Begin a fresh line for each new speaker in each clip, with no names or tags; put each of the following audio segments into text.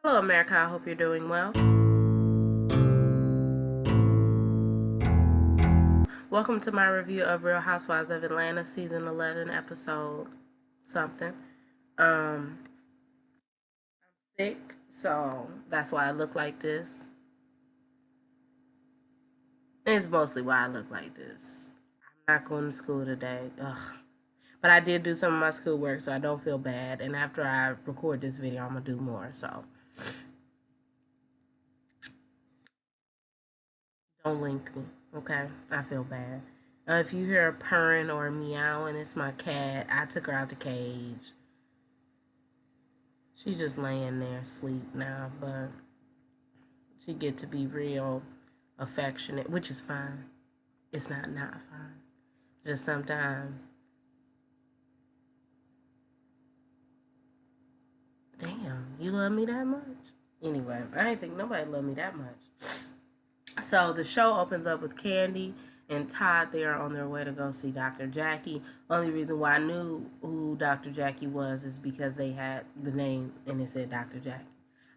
Hello, America. I hope you're doing well. Welcome to my review of Real Housewives of Atlanta, season 11, episode something. I'm sick, so that's why I look like this. It's mostly why I look like this. I'm not going to school today. Ugh. But I did do some of my schoolwork, so I don't feel bad. And after I record this video, I'm going to do more. So don't link me, okay? I feel bad. If you hear a purring or a meowing, it's my cat. I took her out the cage. She's just laying there asleep now, but she get to be real affectionate, which is fine. It's not fine. Just sometimes. Damn, you love me that much? Anyway, I didn't think nobody loved me that much. So the show opens up with Candy and Todd. They are on their way to go see Dr. Jackie. Only reason why I knew who Dr. Jackie was is because they had the name and it said Dr. Jackie.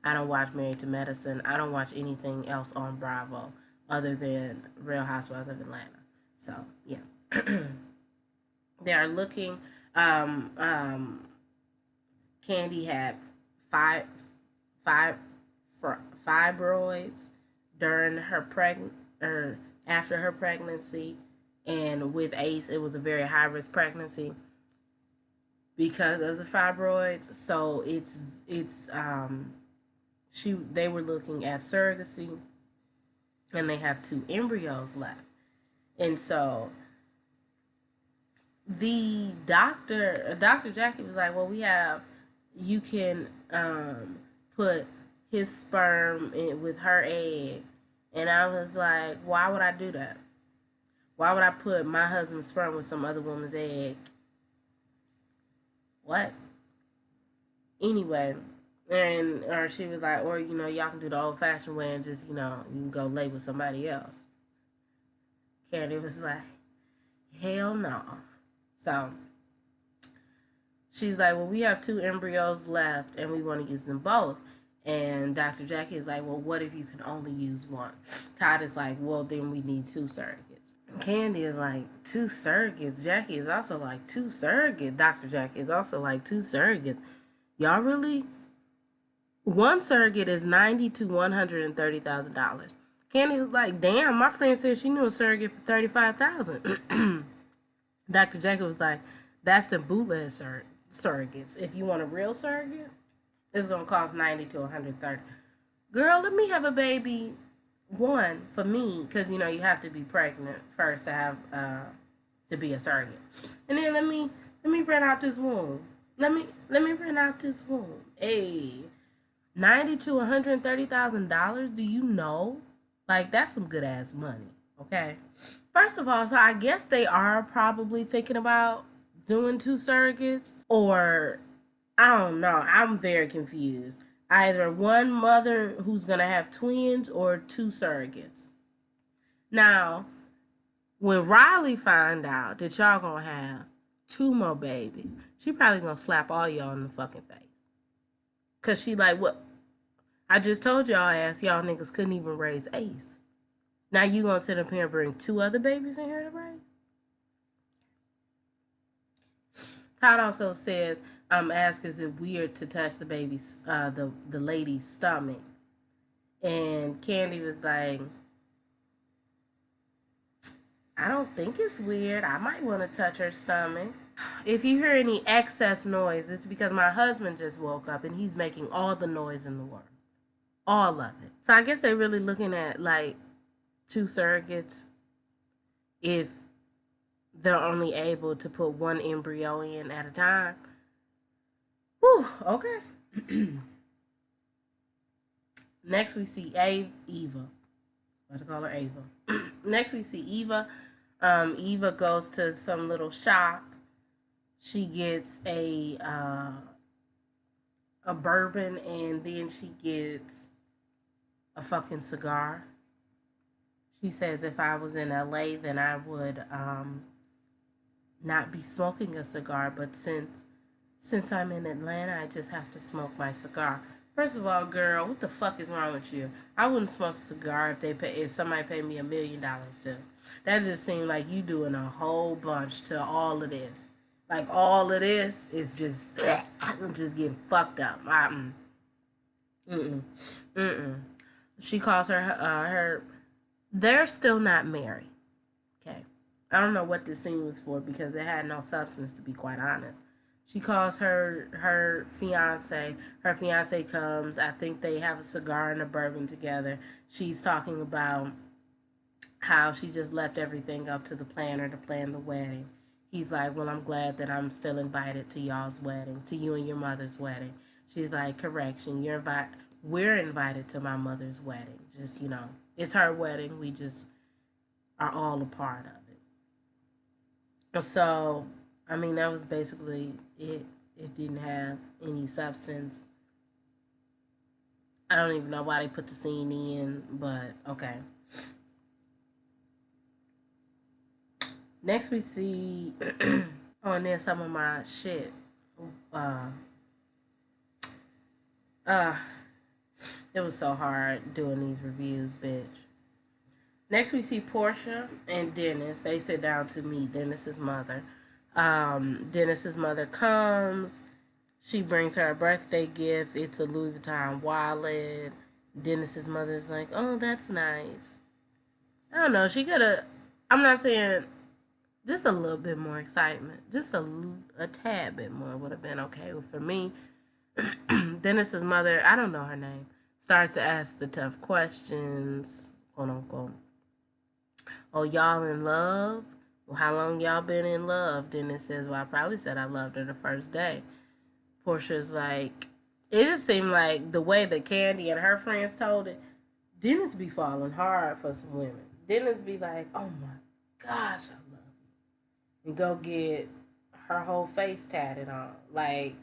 I don't watch Married to Medicine. I don't watch anything else on Bravo other than Real Housewives of Atlanta. So yeah, they are looking. Candy had five five fibroids during her or after her pregnancy, and with Ace, it was a very high risk pregnancy because of the fibroids. So they were looking at surrogacy, and they have 2 embryos left, and so the Dr. Jackie was like, well, you can put his sperm in with her egg. And I was like, why would I do that? Why would I put my husband's sperm with some other woman's egg? What? Anyway, or she was like, or y'all can do the old fashioned way and just you can go lay with somebody else. Candy was like, hell no. So she's like, well, we have 2 embryos left and we want to use them both. And Dr. Jackie is like, well, what if you can only use one? Todd is like, well, then we need 2 surrogates. Candy is like, 2 surrogates? Jackie is also like, 2 surrogates? Dr. Jackie is also like, 2 surrogates? Y'all really? One surrogate is $90,000 to $130,000. Candy was like, damn, my friend said she knew a surrogate for $35,000. Dr. Jackie was like, that's the bootleg surrogates. If you want a real surrogate, it's gonna cost $90,000 to $130,000. Girl, let me have a baby. One for me, because you have to be pregnant first to have to be a surrogate, and then let me rent out this womb. Let me rent out this womb. Hey, $90,000 to $130,000. Do you know? Like that's some good ass money. Okay. First of all, so I guess they are probably thinking about doing 2 surrogates, or I don't know. I'm very confused. Either one mother who's going to have twins or 2 surrogates. Now, when Riley find out that y'all going to have 2 more babies, she probably going to slap all y'all in the fucking face. Because she like, what? I just told y'all ass y'all niggas couldn't even raise Ace. Now you going to sit up here and bring 2 other babies in here to raise? Todd also says, ask, is it weird to touch the baby's, the lady's stomach? And Candy was like, I don't think it's weird. I might want to touch her stomach. If you hear any excess noise, it's because my husband just woke up and he's making all the noise in the world. All of it. So I guess they're really looking at like 2 surrogates if they're only able to put 1 embryo in at a time. Whew, okay. Next we see Eva. I have to call her Ava. Next we see Eva. Eva goes to some little shop. She gets a bourbon, and then she gets a fucking cigar. She says if I was in LA, then I would not be smoking a cigar, but since I'm in Atlanta, I just have to smoke my cigar. First of all, girl, what the fuck is wrong with you? I wouldn't smoke a cigar if somebody paid me $1 million to. That just seemed like you doing a whole bunch to all of this. Like all of this is just just getting fucked up. Mm-mm. Mm-mm. She calls her. They're still not married. Okay. I don't know what this scene was for because it had no substance, to be quite honest. She calls her fiance. Her fiance comes. I think they have a cigar and a bourbon together. She's talking about how she just left everything up to the planner to plan the wedding. He's like, well, I'm glad that I'm still invited to y'all's wedding, to you and your mother's wedding. She's like, correction, we're invited to my mother's wedding. Just, it's her wedding. We just are all a part of it. So, I mean, that was basically it. It didn't have any substance. I don't even know why they put the scene in, but okay. Next we see oh, and then some of my shit. Uh uh it was so hard doing these reviews, bitch. Next we see Portia and Dennis. They sit down to meet Dennis's mother. Dennis's mother comes. She brings her a birthday gift. It's a Louis Vuitton wallet. Dennis's mother's like, oh, that's nice. I don't know. She could have. I'm not saying just a little bit more excitement. Just a tad bit more would have been okay for me. Dennis's mother, I don't know her name, starts to ask the tough questions, quote unquote. Oh, y'all in love? Well, how long y'all been in love? Dennis says, well, I probably said I loved her the first day. Portia's like, it just seemed like the way that Candy and her friends told it, Dennis be falling hard for some women. Dennis be like, oh my gosh, I love you. And go get her whole face tatted on. Like,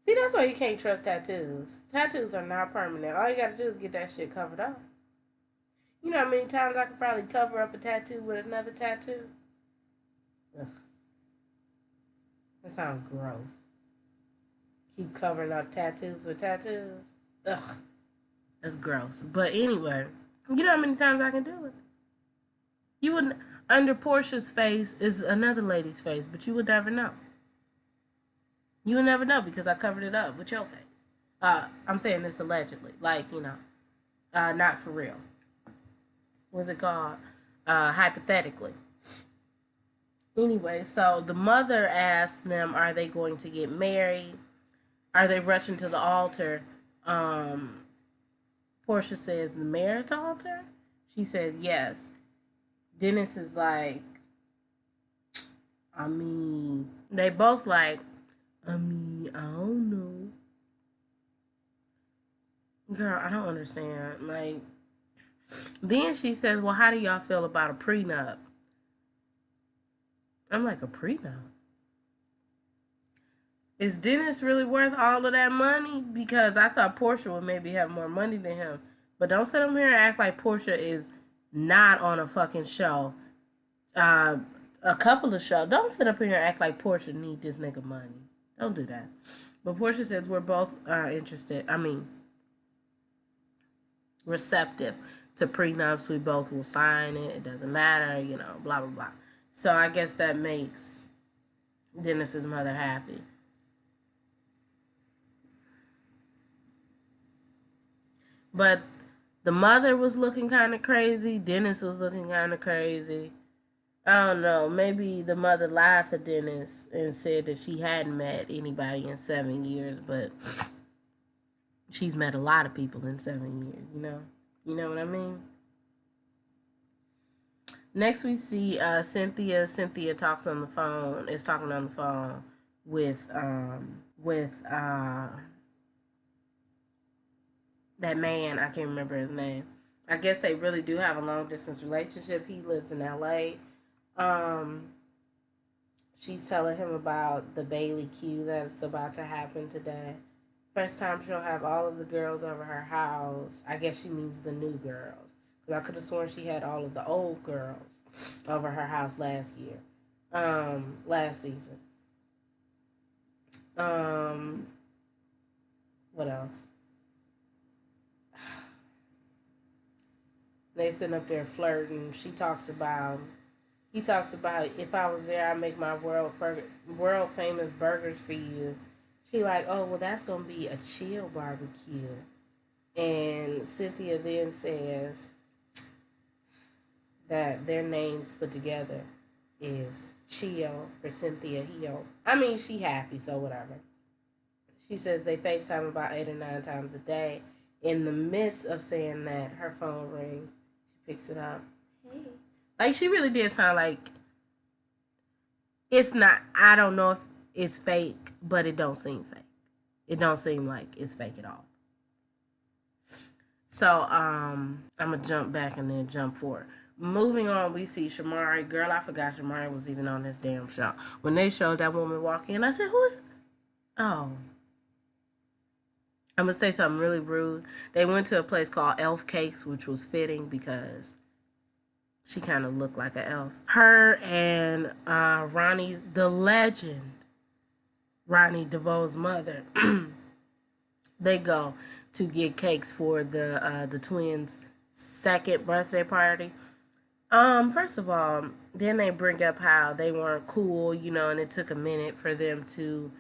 see, that's why you can't trust tattoos. Tattoos are not permanent. All you gotta do is get that shit covered up. You know how many times I could probably cover up a tattoo with another tattoo? Ugh. That sounds gross. Keep covering up tattoos with tattoos? Ugh. That's gross. But anyway, you know how many times I can do it? You wouldn't. Under Portia's face is another lady's face, but you would never know. You would never know because I covered it up with your face. I'm saying this allegedly. Like, not for real. What's it called? Hypothetically. Anyway, so the mother asked them, are they going to get married? Are they rushing to the altar? Portia says, the marriage altar? She says, yes. Dennis is like, I mean, they both like, I mean, I don't know. Girl, I don't understand. Like, then she says, well, how do y'all feel about a prenup? I'm like, a prenup? Is Dennis really worth all of that money? Because I thought Portia would maybe have more money than him. But don't sit up here and act like Portia is not on a fucking show. A couple of shows. Don't sit up here and act like Portia need this nigga money. Don't do that. But Portia says we're both interested. I mean, receptive to prenups. We both will sign it. It doesn't matter, blah, blah, blah. So I guess that makes Dennis's mother happy. But the mother was looking kind of crazy. Dennis was looking kind of crazy. I don't know. Maybe the mother lied for Dennis and said that she hadn't met anybody in 7 years, but she's met a lot of people in 7 years, You know what I mean? Next we see Cynthia. Cynthia talks on the phone, is talking on the phone with that man, I can't remember his name. I guess they really do have a long distance relationship. He lives in LA. She's telling him about the Bailey Q that's about to happen today. First time she'll have all of the girls over her house. I guess she means the new girls. Because I could have sworn she had all of the old girls over her house last year. Last season. What else? They sitting up there flirting. He talks about if I was there, I'd make my world famous burgers for you. She like, oh well, that's gonna be a chill barbecue. And Cynthia then says that their names put together is Chio for Cynthia Hill. I mean, she happy, so whatever. She says they FaceTime about 8 or 9 times a day. In the midst of saying that, her phone rings. She picks it up. Hey. Like, she really did sound like it's not, I don't know if it's fake, but it don't seem fake. It don't seem like it's fake at all. So, I'm going to jump back and then jump forward. Moving on, we see Shamari. Girl, I forgot Shamari was even on this damn show. When they showed that woman walking in, I said, who is... Oh. I'm going to say something really rude. They went to a place called Elf Cakes, which was fitting because she kind of looked like an elf. Her and Ronnie's, the legend, Ronnie DeVoe's mother, they go to get cakes for the twins' second birthday party. First of all, then they bring up how they weren't cool, you know, and it took a minute for them to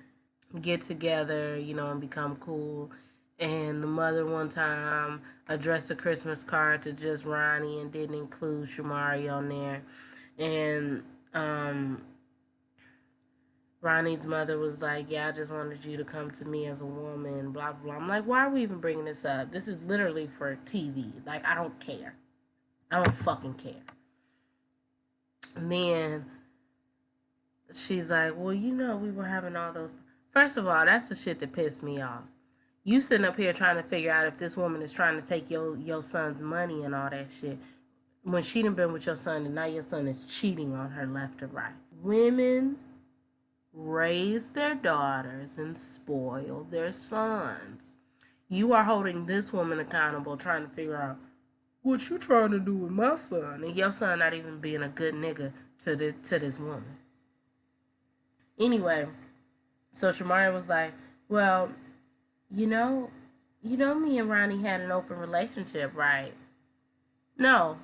get together, you know, and become cool. And the mother one time addressed a Christmas card to just Ronnie and didn't include Shamari on there. And Ronnie's mother was like, yeah, I just wanted you to come to me as a woman, blah, blah, blah. I'm like, why are we even bringing this up? This is literally for TV. Like, I don't care. I don't fucking care. And then she's like, well, you know, we were having all those... First of all, that's the shit that pissed me off. You sitting up here trying to figure out if this woman is trying to take your son's money and all that shit. When she done been with your son and now your son is cheating on her left or right. Women raise their daughters and spoil their sons. You are holding this woman accountable trying to figure out what you trying to do with my son. And your son not even being a good nigga to this woman. Anyway, so Shamari was like, well, you know me and Ronnie had an open relationship, right? No,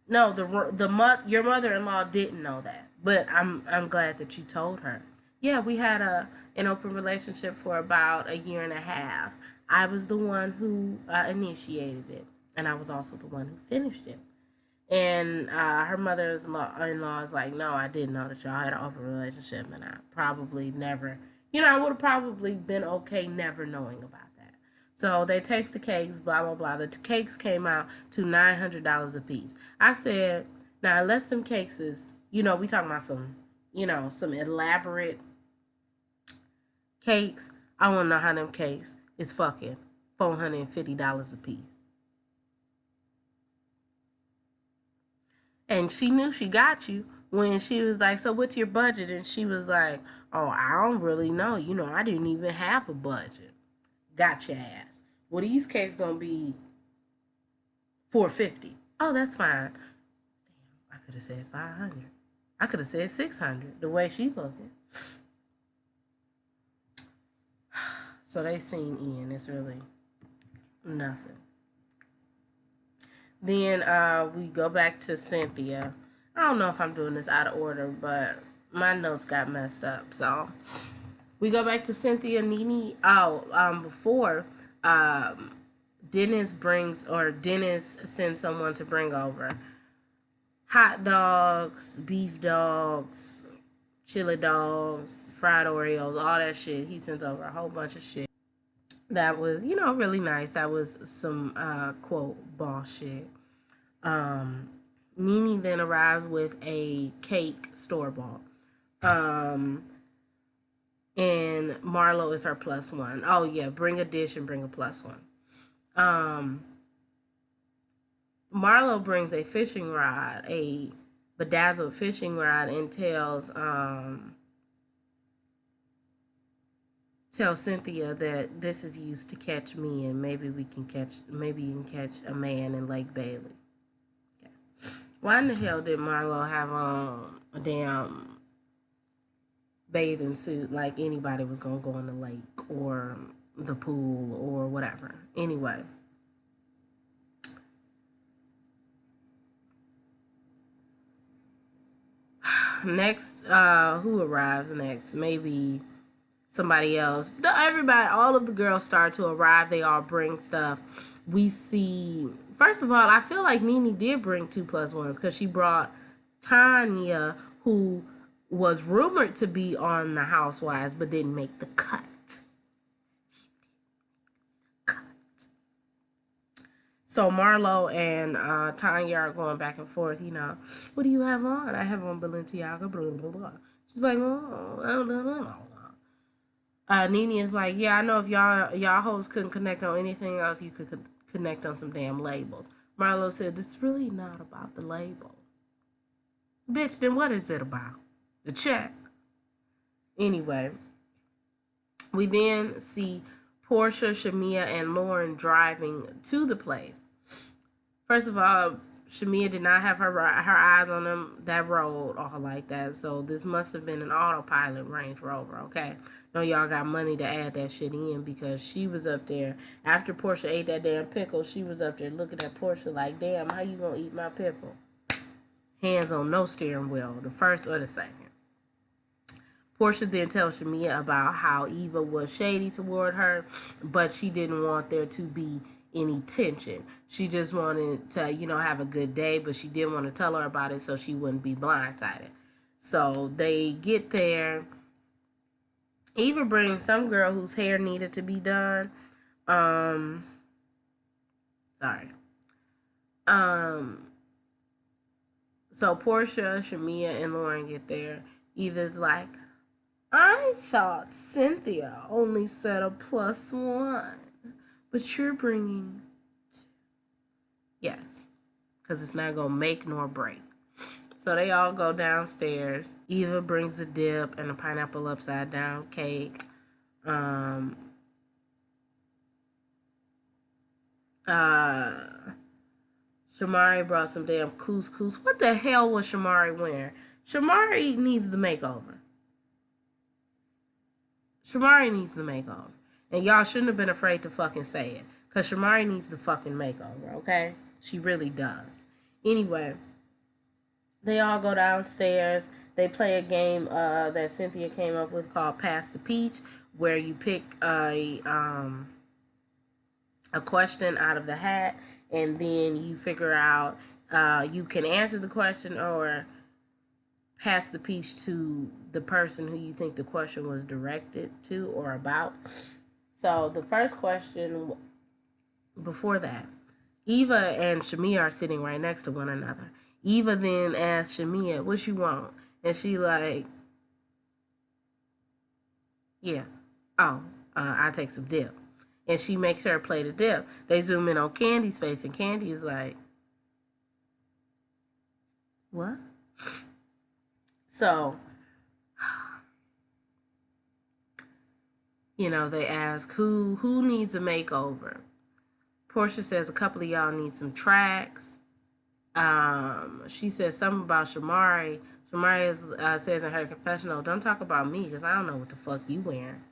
your mother-in-law didn't know that, but I'm glad that you told her. Yeah, we had an open relationship for about a year and a half. I was the one who initiated it, and I was also the one who finished it. And her mother-in-law is like, no, I didn't know that y'all had an open relationship, and I probably never, I would have probably been okay never knowing about that. So they taste the cakes, blah, blah, blah. The cakes came out to $900 a piece. I said, now, unless them cakes is, we talking about some, some elaborate cakes, I want to know how them cakes is fucking $450 a piece. And she knew she got you when she was like, so what's your budget? And she was like, oh, I don't really know. I didn't even have a budget. Got your ass. Well, these cakes gonna be $450. Oh, that's fine. Damn, I could have said $500. I could have said $600. The way she looking. So they seen Ian. It's really nothing. Then we go back to Cynthia. I don't know if I'm doing this out of order, but my notes got messed up. So we go back to Cynthia and Nene. Before Dennis sends someone to bring over hot dogs, beef dogs, chili dogs, fried Oreos, all that shit. He sends over a whole bunch of shit. That was, really nice. That was some, quote, boss shit. Nene then arrives with a cake store-bought. And Marlo is her +1. Oh, yeah, bring a dish and bring a +1. Marlo brings a fishing rod, a bedazzled fishing rod, and tells Cynthia that this is used to catch me, and maybe you can catch a man in Lake Bailey. Okay. Why in the hell did Marlo have on a damn bathing suit like anybody was gonna go in the lake or the pool or whatever. Anyway. Next, who arrives next? Maybe somebody else. Everybody, all of the girls start to arrive. They all bring stuff. We see, first of all, I feel like Nene did bring 2+1s because she brought Tanya, who was rumored to be on the Housewives but didn't make the cut. So Marlo and Tanya are going back and forth. What do you have on? I have on Balenciaga. Blah blah blah. She's like, oh, blah, blah, blah. Nene is like, yeah, I know if y'all hoes couldn't connect on anything else, you could connect on some damn labels. Marlo said, it's really not about the label. Bitch, then what is it about? The check. Anyway, we then see Portia, Shamia, and Lauren driving to the place. First of all, Shamia did not have her eyes on that road all like that, so this must have been an autopilot Range Rover, okay? No, y'all got money to add that shit in because she was up there. After Portia ate that damn pickle, she was up there looking at Portia like, damn, how you gonna eat my pickle? Hands on no steering wheel, the first or the second. Portia then tells Shamia about how Eva was shady toward her, but she didn't want there to be any tension. She just wanted to, have a good day, but she didn't want to tell her about it so she wouldn't be blindsided. So they get there. Eva brings some girl whose hair needed to be done. Sorry. So Portia, Shamia, and Lauren get there. Eva's like, I thought Cynthia only said a +1, but you're bringing 2. Yes, because it's not going to make nor break. So they all go downstairs. Eva brings a dip and a pineapple upside down cake. Shamari brought some damn couscous. What the hell was Shamari wearing? Shamari needs the makeover. Shamari needs the makeover. And y'all shouldn't have been afraid to fucking say it. Because Shamari needs the fucking makeover, okay? She really does. Anyway, they all go downstairs. They play a game that Cynthia came up with called Pass the Peach, where you pick a question out of the hat, and then you figure out you can answer the question or pass the peach to the person who you think the question was directed to or about. So the first question before that, Eva and Shamia are sitting right next to one another. Eva then asks Shamia, what you want? And she like, yeah, I'll take some dip. And she makes her play the dip. They zoom in on Candy's face, and Candy is like, what? So, they ask who needs a makeover. Portia says a couple of y'all need some tracks. She says something about Shamari. Shamari says in her confessional, don't talk about me because I don't know what the fuck you wearing.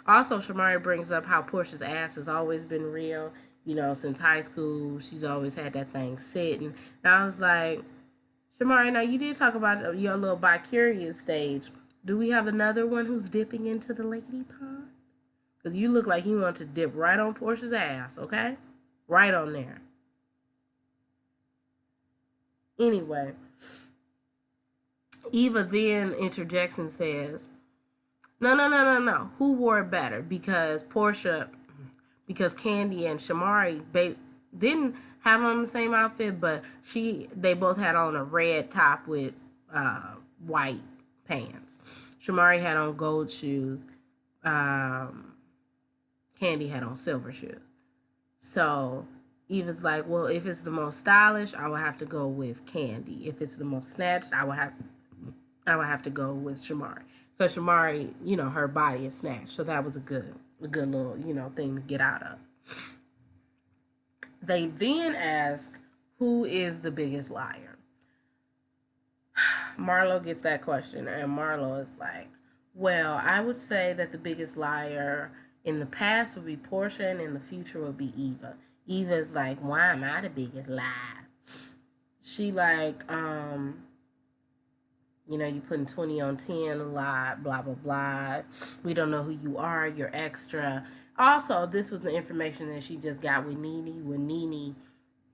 Also, Shamari brings up how Portia's ass has always been real. Since high school, she's always had that thing sitting. And I was like, Shamari, now you did talk about your little bi-curious stage. Do we have another one who's dipping into the lady pond? Because you look like you want to dip right on Portia's ass, okay? Right on there. Anyway, Eva then interjects and says, no. Who wore it better? Because Candy and Shamari didn't have on the same outfit, but they both had on a red top with white pants. Shamari had on gold shoes. Candy had on silver shoes. So Eva's like, well, if it's the most stylish, I would have to go with Candy. If it's the most snatched, I would have to go with Shamari. Because Shamari, her body is snatched. So that was a good little, thing to get out of. They then ask, who is the biggest liar? Marlo gets that question, and Marlo is like, well, I would say that the biggest liar In the past would be Portia, and in the future would be Eva. Eva's like, why am I the biggest lie? She like, you putting 20 on 10 a lot, blah, blah, blah. We don't know who you are. You're extra. Also, this was the information that she just got with Nene. When Nene,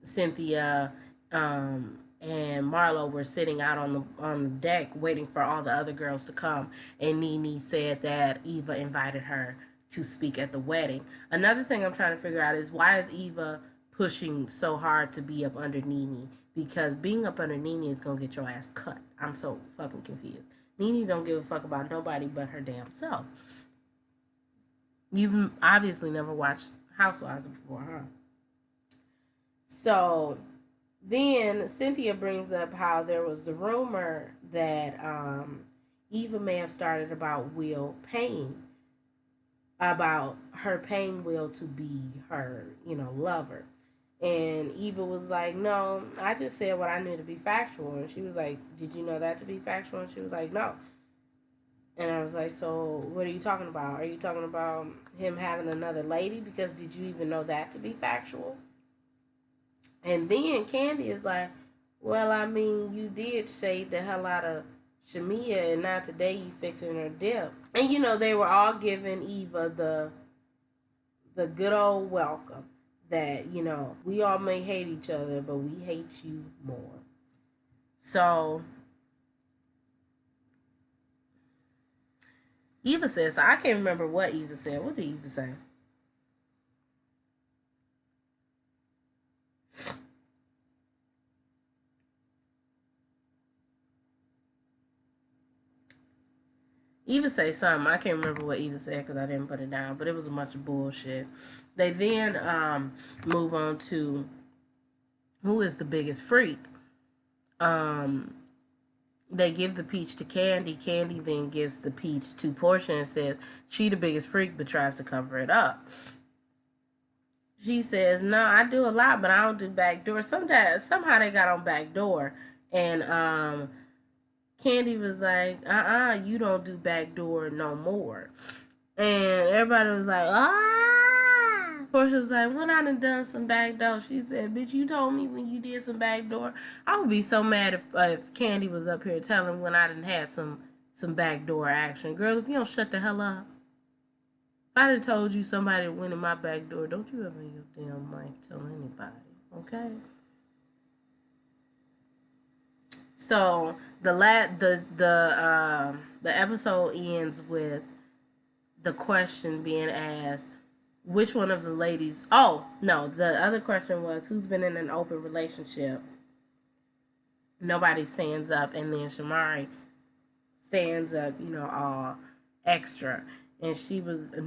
Cynthia, and Marlo were sitting out on the deck waiting for all the other girls to come, and Nene said that Eva invited her to speak at the wedding. Another thing I'm trying to figure out is, why is Eva pushing so hard to be up under Nene? Because being up under Nene is gonna get your ass cut. I'm so fucking confused. Nene don't give a fuck about nobody but her damn self. You've obviously never watched Housewives before, huh? So then Cynthia brings up how there was a rumor that Eva may have started about Will paying, about her paying Will to be her, lover. And Eva was like, no, I just said what I knew to be factual. And she was like, did you know that to be factual? And she was like, no. And I was like, so what are you talking about? Are you talking about him having another lady? Because did you even know that to be factual? And then Candy is like, well, I mean, you did shade the hell out of Shamia, and now today you fixing her dip. And they were all giving Eva the good old welcome that, we all may hate each other, but we hate you more. So Eva says, I can't remember what Eva said. What did Eva say? Eva say something. I can't remember what Eva said because I didn't put it down, but it was a bunch of bullshit. They then move on to who is the biggest freak. They give the peach to Candy. Candy then gives the peach to Portia and says she the biggest freak, but tries to cover it up. She says, no, I do a lot, but I don't do backdoor. Somehow they got on backdoor, and Candy was like, you don't do backdoor no more. And everybody was like, ah. Portia was like, when I done some backdoor, she said, bitch, you told me when you did some backdoor. I would be so mad if Candy was up here telling when I done had some backdoor action. Girl, if you don't shut the hell up. If I done told you somebody went in my back door, don't you ever in your damn life tell anybody, okay? So the episode ends with the question being asked, which one of the ladies? Oh no, the other question was, who's been in an open relationship? Nobody stands up, and then Shamari stands up, all extra. And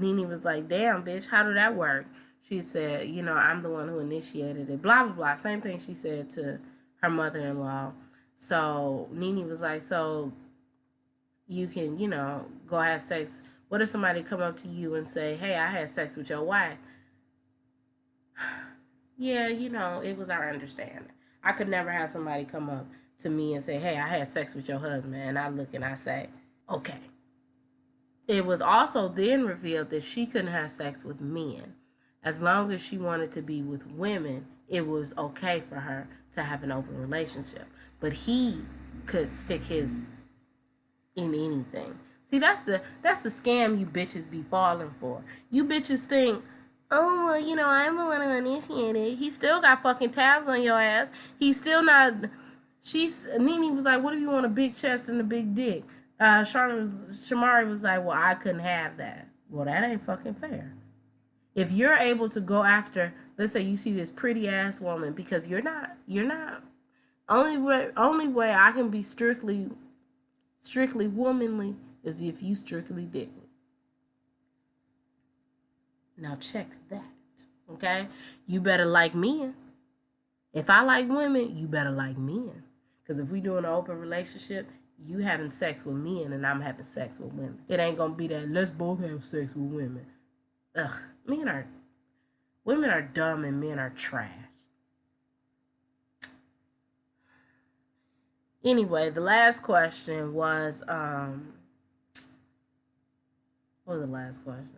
Nene was like, damn, bitch, how did that work? She said, I'm the one who initiated it, blah, blah, blah. Same thing she said to her mother-in-law. So Nene was like, so you can, go have sex. What if somebody come up to you and say, hey, I had sex with your wife? Yeah, it was our understanding. I could never have somebody come up to me and say, hey, I had sex with your husband. And I look and I say, okay. It was also then revealed that she couldn't have sex with men. As long as she wanted to be with women, it was okay for her to have an open relationship. But he could stick his in anything. See, that's the scam you bitches be falling for. You bitches think, oh, well, I'm the one who initiated. He still got fucking tabs on your ass. He's still not... Nene was like, what if you want a big chest and a big dick? Shamari was like, well, I couldn't have that. Well, that ain't fucking fair. If you're able to go after, let's say you see this pretty ass woman, because you're not. Only way I can be strictly womanly is if you strictly dickly. Now check that, okay? You better like men. If I like women, you better like men. Because if we doing an open relationship, you having sex with men and I'm having sex with women. It ain't gonna be that let's both have sex with women. Ugh, women are dumb and men are trash. Anyway, the last question was what was the last question?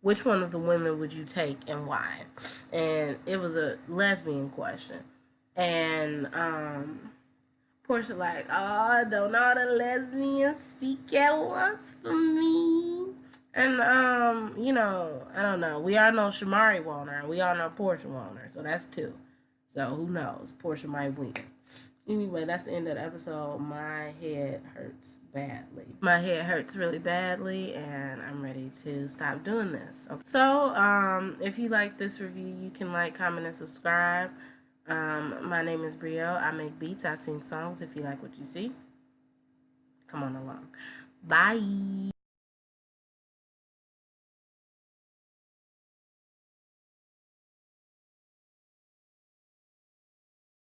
which one of the women would you take and why? And it was a lesbian question. And Portia like, oh, don't all the lesbians speak at once for me? And I don't know. We all know Shamari want her. We all know Portia want her. So that's two. So who knows? Portia might win. Anyway, that's the end of the episode. My head hurts badly. My head hurts really badly, and I'm ready to stop doing this. Okay. So, if you like this review, you can like, comment, and subscribe. My name is Brio. I make beats. I sing songs. If you like what you see, come on along. Bye.